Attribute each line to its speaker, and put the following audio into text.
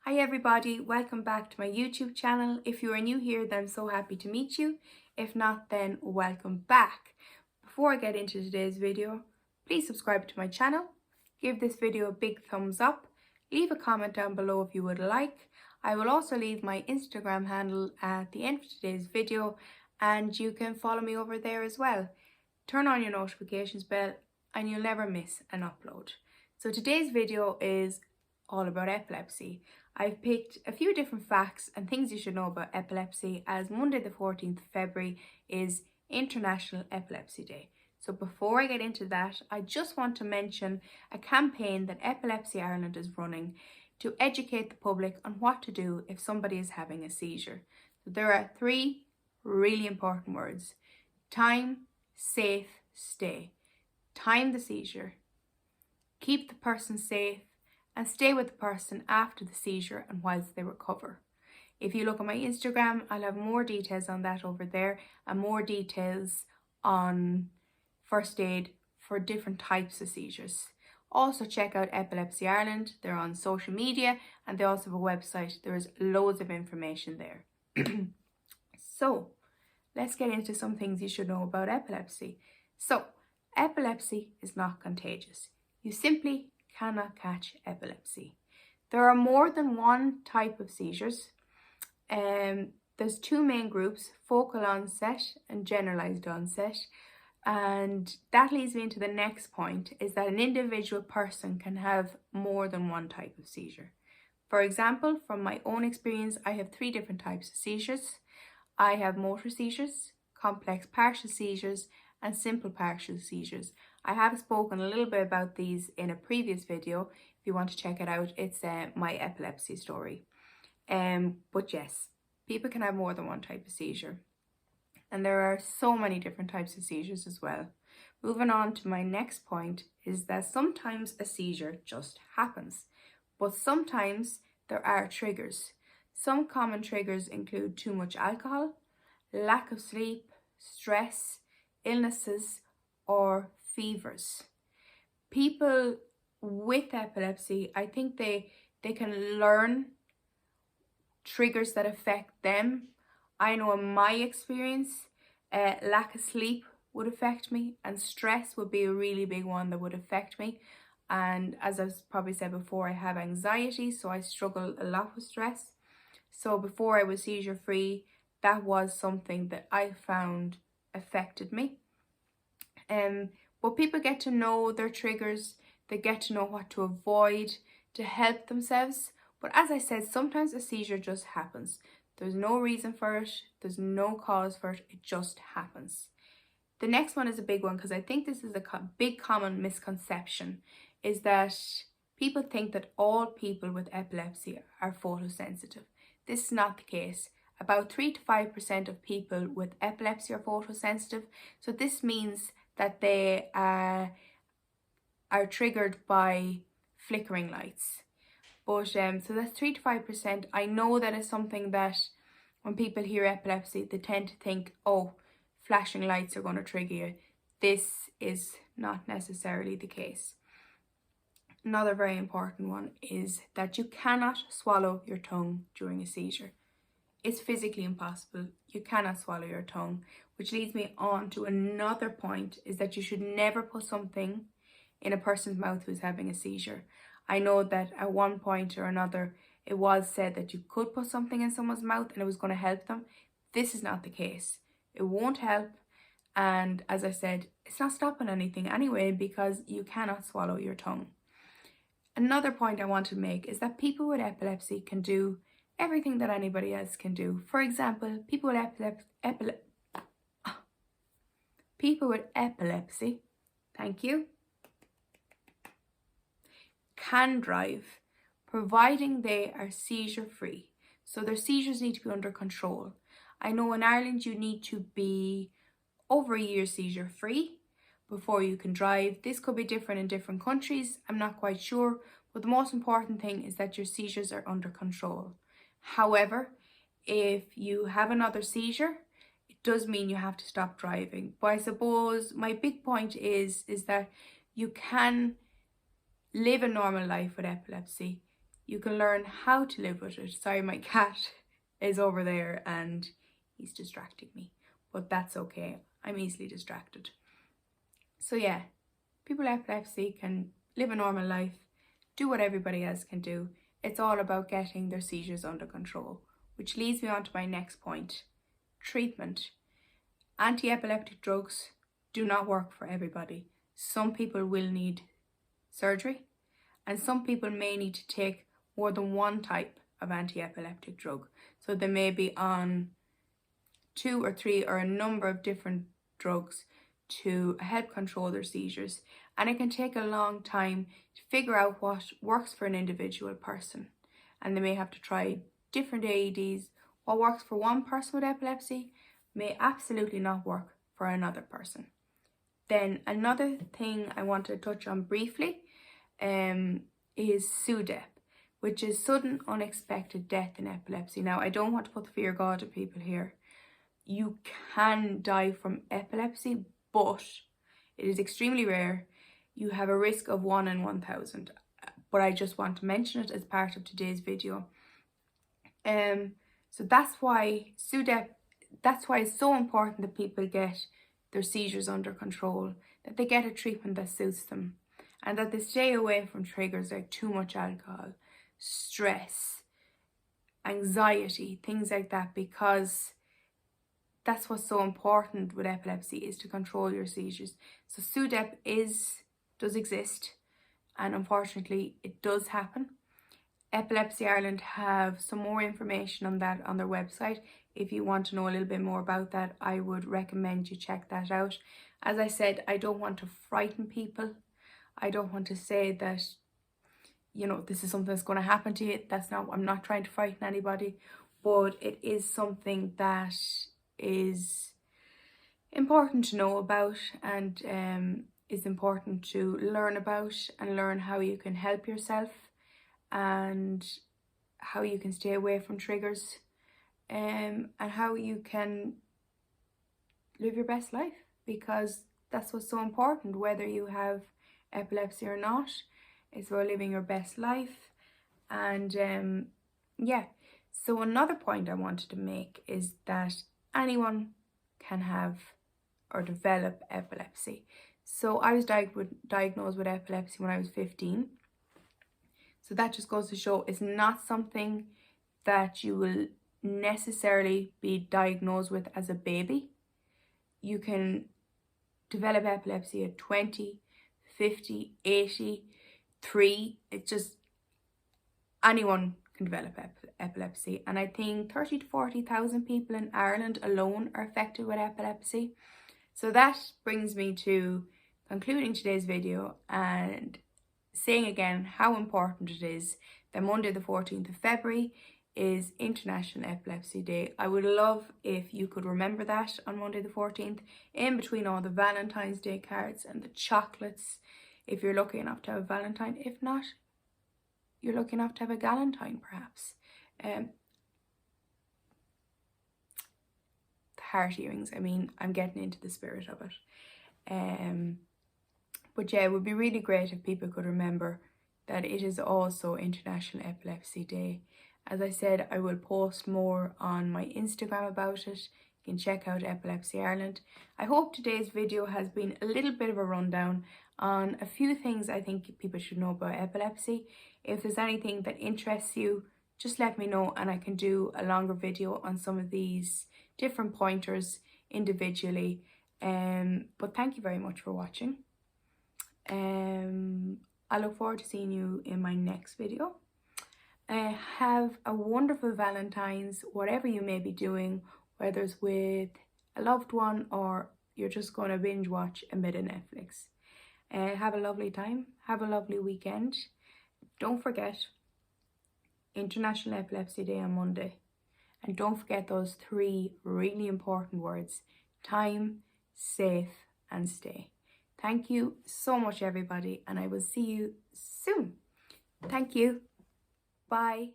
Speaker 1: Hi everybody, welcome back to my YouTube channel. If you are new here, then I'm so happy to meet you. If not, then welcome back. Before I get into today's video, please subscribe to my channel, give this video a big thumbs up, leave a comment down below if you would like. I will also leave my Instagram handle at the end of today's video and you can follow me over there as well. Turn on your notifications bell and you'll never miss an upload. So today's video is all about epilepsy. I've picked a few different facts and things you should know about epilepsy, as Monday the 14th of February is International Epilepsy Day. So before I get into that, I just want to mention a campaign that Epilepsy Ireland is running to educate the public on what to do if somebody is having a seizure. So there are three really important words: time, safe, stay. Time the seizure, keep the person safe, and stay with the person after the seizure and whilst they recover. If you look at my Instagram, I'll have more details on that over there and more details on first aid for different types of seizures. Also check out Epilepsy Ireland. They're on social media and they also have a website. There's loads of information there. So let's get into some things you should know about epilepsy. So epilepsy is not contagious. You simply cannot catch epilepsy. There are more than one type of seizures. There's two main groups: focal onset and generalized onset. And that leads me into the next point, is that an individual person can have more than one type of seizure. For example, from my own experience, I have three different types of seizures. I have motor seizures, complex partial seizures, and simple partial seizures. I have spoken a little bit about these in a previous video. If you want to check it out, it's my epilepsy story. But yes, people can have more than one type of seizure. And there are so many different types of seizures as well. Moving on to my next point is that sometimes a seizure just happens, but sometimes there are triggers. Some common triggers include too much alcohol, lack of sleep, stress, illnesses, or fevers. People with epilepsy, I think they can learn triggers that affect them. I know in my experience, lack of sleep would affect me, and stress would be a really big one that would affect me. And as I've probably said before, I have anxiety, so I struggle a lot with stress. So before I was seizure free, that was something that I found affected me. But people get to know their triggers, they get to know what to avoid to help themselves. But as I said, sometimes a seizure just happens. There's no reason for it, there's no cause for it, it just happens. The next one is a big one, because I think this is a big common misconception, is that people think that all people with epilepsy are photosensitive. This is not the case. About 3 to 5% of people with epilepsy are photosensitive. So this means that they are triggered by flickering lights. But so that's 3 to 5%. I know that is something that when people hear epilepsy, they tend to think, oh, flashing lights are going to trigger you. This is not necessarily the case. Another very important one is that you cannot swallow your tongue during a seizure. It's physically impossible. You cannot swallow your tongue, which leads me on to another point, is that you should never put something in a person's mouth who's having a seizure. I know that at one point or another, it was said that you could put something in someone's mouth and it was going to help them. This is not the case. It won't help. And as I said, it's not stopping anything anyway, because you cannot swallow your tongue. Another point I want to make is that people with epilepsy can do everything that anybody else can do. For example, people with epilepsy, thank you, can drive, providing they are seizure free. So their seizures need to be under control. I know in Ireland you need to be over a year seizure free before you can drive. This could be different in different countries, I'm not quite sure, but the most important thing is that your seizures are under control. However, if you have another seizure, it does mean you have to stop driving. But I suppose my big point is that you can live a normal life with epilepsy. you can learn how to live with it. Sorry, my cat is over there and he's distracting me, but that's okay. I'm easily distracted. So yeah, people with epilepsy can live a normal life, do what everybody else can do. It's all about getting their seizures under control, which leads me on to my next point. Treatment. Anti-epileptic drugs do not work for everybody. Some people will need surgery, and some people may need to take more than one type of anti-epileptic drug. So they may be on 2 or 3 or a number of different drugs to help control their seizures, and it can take a long time to figure out what works for an individual person, and they may have to try different AEDs. What works for one person with epilepsy may absolutely not work for another person. Then another thing I want to touch on briefly is SUDEP, which is sudden unexpected death in epilepsy. Now, I don't want to put the fear of God to people here. You can die from epilepsy, but it is extremely rare. You have a risk of 1 in 1,000, but I just want to mention it as part of today's video. So that's why SUDEP, that's why it's so important that people get their seizures under control, that they get a treatment that suits them, and that they stay away from triggers like too much alcohol, stress, anxiety, things like that, because that's what's so important with epilepsy, is to control your seizures. So SUDEP does exist, and unfortunately it does happen. Epilepsy Ireland have some more information on that on their website. If you want to know a little bit more about that, I would recommend you check that out. As I said, I don't want to frighten people. I don't want to say that, you know, this is something that's going to happen to you. I'm not trying to frighten anybody, but it is something that is important to know about, and is important to learn about, and learn how you can help yourself and how you can stay away from triggers, and how you can live your best life, because that's what's so important. Whether you have epilepsy or not, it's about living your best life. And yeah, so another point I wanted to make is that anyone can have or develop epilepsy. So I was diagnosed with epilepsy when I was 15. So that just goes to show it's not something that you will necessarily be diagnosed with as a baby. You can develop epilepsy at 20, 50, 80, 3. It's just anyone can develop epilepsy. And I think 30 to 40,000 people in Ireland alone are affected with epilepsy. So that brings me to concluding today's video and saying again how important it is that Monday the 14th of February is International Epilepsy Day. I would love if you could remember that on Monday the 14th, in between all the Valentine's Day cards and the chocolates, if you're lucky enough to have a Valentine. If not, you're lucky enough to have a Galentine, perhaps. The heart earrings, I mean, I'm getting into the spirit of it. But yeah, it would be really great if people could remember that it is also International Epilepsy Day. As I said, I will post more on my Instagram about it. You can check out Epilepsy Ireland. I hope today's video has been a little bit of a rundown on a few things I think people should know about epilepsy. If there's anything that interests you, just let me know and I can do a longer video on some of these different pointers individually. But thank you very much for watching. I look forward to seeing you in my next video. Have a wonderful Valentine's, whatever you may be doing, whether it's with a loved one or you're just going to binge watch a bit of Netflix. Have a lovely time. Have a lovely weekend. Don't forget International Epilepsy Day on Monday. And don't forget those 3 really important words: time, safe, and stay. Thank you so much, everybody, and I will see you soon. Thank you. Bye.